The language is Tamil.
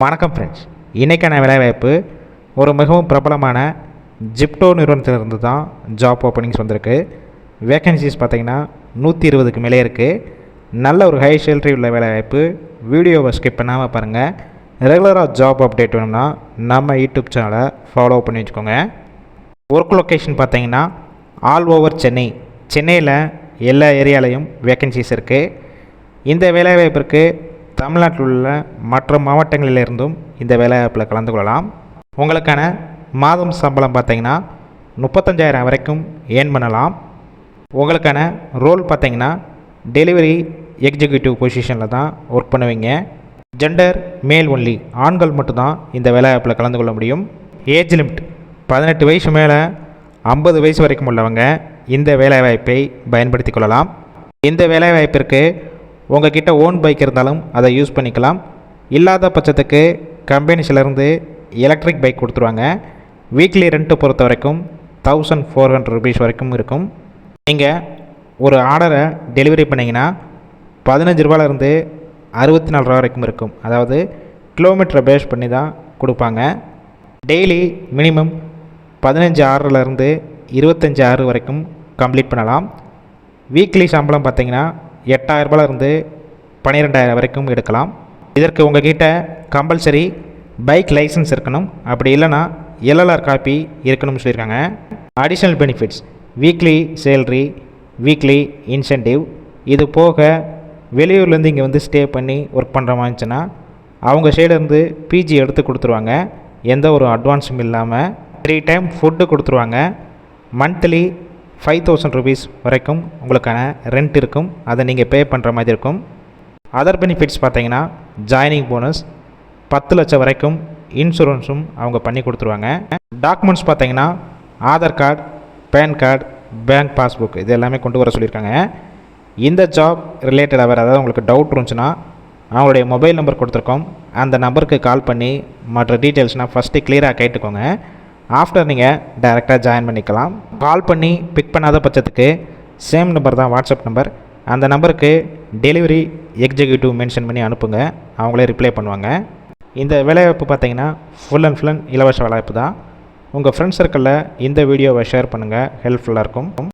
வணக்கம் ஃப்ரெண்ட்ஸ், இன்றைக்கான வேலைவாய்ப்பு ஒரு மிகவும் பிரபலமான ஜிப்டோ நிறுவனத்திலிருந்து தான் ஜாப் ஓப்பனிங்ஸ் வந்திருக்கு. வேக்கன்சிஸ் பார்த்திங்கன்னா 120க்கு மேலே இருக்குது. நல்ல ஒரு ஹை சேலரி உள்ள வேலைவாய்ப்பு. வீடியோவை ஸ்கிப் பண்ணாமல் பாருங்கள். ரெகுலராக ஜாப் அப்டேட் வேணும்னா நம்ம யூடியூப் சேனலை ஃபாலோ பண்ணி வச்சுக்கோங்க. ஒர்க் லொக்கேஷன் பார்த்திங்கன்னா ஆல் ஓவர் சென்னையில் எல்லா ஏரியாலையும் வேக்கன்சிஸ் இருக்குது. இந்த வேலைவாய்ப்பிற்கு தமிழ்நாட்டில் உள்ள மற்ற மாவட்டங்களிலிருந்தும் இந்த வேலைவாய்ப்பில் கலந்து கொள்ளலாம். உங்களுக்கான மாதம் சம்பளம் பார்த்திங்கன்னா 35,000 வரைக்கும் ஏர்ன் பண்ணலாம். உங்களுக்கான ரோல் பார்த்திங்கன்னா டெலிவரி எக்ஸிக்யூட்டிவ் பொசிஷனில் தான் ஒர்க் பண்ணுவீங்க. ஜெண்டர் மேல் ஒன்லி, ஆண்கள் மட்டும்தான் இந்த வேலைவாய்ப்பில் கலந்து கொள்ள முடியும். ஏஜ் லிமிட் 18 வயசு மேலே 50 வயசு வரைக்கும் உள்ளவங்க இந்த வேலைவாய்ப்பை பயன்படுத்தி கொள்ளலாம். இந்த வேலைவாய்ப்பிற்கு உங்கள் கிட்ட ஓன் பைக் இருந்தாலும் அதை யூஸ் பண்ணிக்கலாம். இல்லாத பட்சத்துக்கு கம்பெனிஸ்லேருந்து எலக்ட்ரிக் பைக் கொடுத்துருவாங்க. வீக்லி ரெண்ட்டு பொறுத்த வரைக்கும் 1400 rupees வரைக்கும் இருக்கும். நீங்கள் ஒரு ஆர்டரை டெலிவரி பண்ணிங்கன்னா 15 ரூபாயிலிருந்து 64 ரூபா வரைக்கும் இருக்கும். அதாவது கிலோமீட்டரை பேஸ் பண்ணி தான் கொடுப்பாங்க. டெய்லி மினிமம் 15 ஆர்டர்லேருந்து 25 ஆர்டர் வரைக்கும் கம்ப்ளீட் பண்ணலாம். வீக்லி சம்பளம் பார்த்திங்கன்னா 8,000 ரூபாயிலிருந்து 12,000 வரைக்கும் எடுக்கலாம். இதற்கு உங்கள் கிட்ட கம்பல்சரி பைக் லைசன்ஸ் இருக்கணும். அப்படி இல்லைனா எல்எல்ஆர் காப்பி இருக்கணும்னு சொல்லியிருக்காங்க. Additional benefits, weekly salary, weekly incentive. இது போக வெளியூர்லேருந்து இங்கே வந்து ஸ்டே பண்ணி ஒர்க் பண்ணுற மாதிரி இருந்துச்சுன்னா அவங்க சைடுலேருந்து பிஜி எடுத்து கொடுத்துருவாங்க. எந்த ஒரு அட்வான்ஸும் இல்லாமல் 3 டைம் ஃபுட்டு கொடுத்துருவாங்க. மந்த்லி 5,000 rupees வரைக்கும் உங்களுக்கான ரெண்ட் இருக்கும். அதை நீங்கள் பே பண்ணுற மாதிரி இருக்கும். அதர் பெனிஃபிட்ஸ் பார்த்தீங்கன்னா ஜாயினிங் போனஸ், 10 லட்சம் வரைக்கும் இன்சூரன்ஸும் அவங்க பண்ணி கொடுத்துருவாங்க. டாக்குமெண்ட்ஸ் பார்த்தீங்கன்னா Aadhaar card, PAN card, bank passbook இது எல்லாமே கொண்டு வர சொல்லியிருக்காங்க. இந்த ஜாப் ரிலேட்டடாக வேறு ஏதாவது உங்களுக்கு டவுட் இருந்துச்சுன்னா அவங்களுடைய மொபைல் நம்பர் கொடுத்துருக்கோம். அந்த நம்பருக்கு கால் பண்ணி மற்ற டீட்டெயில்ஸ்னால் ஃபஸ்ட்டு கிளியராக கேட்டுக்கோங்க. ஆஃப்டர் நீங்கள் டைரெக்டாக ஜாயின் பண்ணிக்கலாம். கால் பண்ணி பிக் பண்ணாத பட்சத்துக்கு சேம் நம்பர் தான் வாட்ஸ்அப் நம்பர். அந்த நம்பருக்கு டெலிவரி எக்ஸிக்யூட்டிவ் மென்ஷன் பண்ணி அனுப்புங்க. அவங்களே ரிப்ளை பண்ணுவாங்க. இந்த வேலைவாய்ப்பு பார்த்திங்கன்னா ஃபுல் அண்ட் இலவச வேலைவாய்ப்பு தான். உங்கள் ஃப்ரெண்ட்ஸ் சர்க்கிளில் இந்த வீடியோவை ஷேர் பண்ணுங்கள், ஹெல்ப்ஃபுல்லாக இருக்கும்.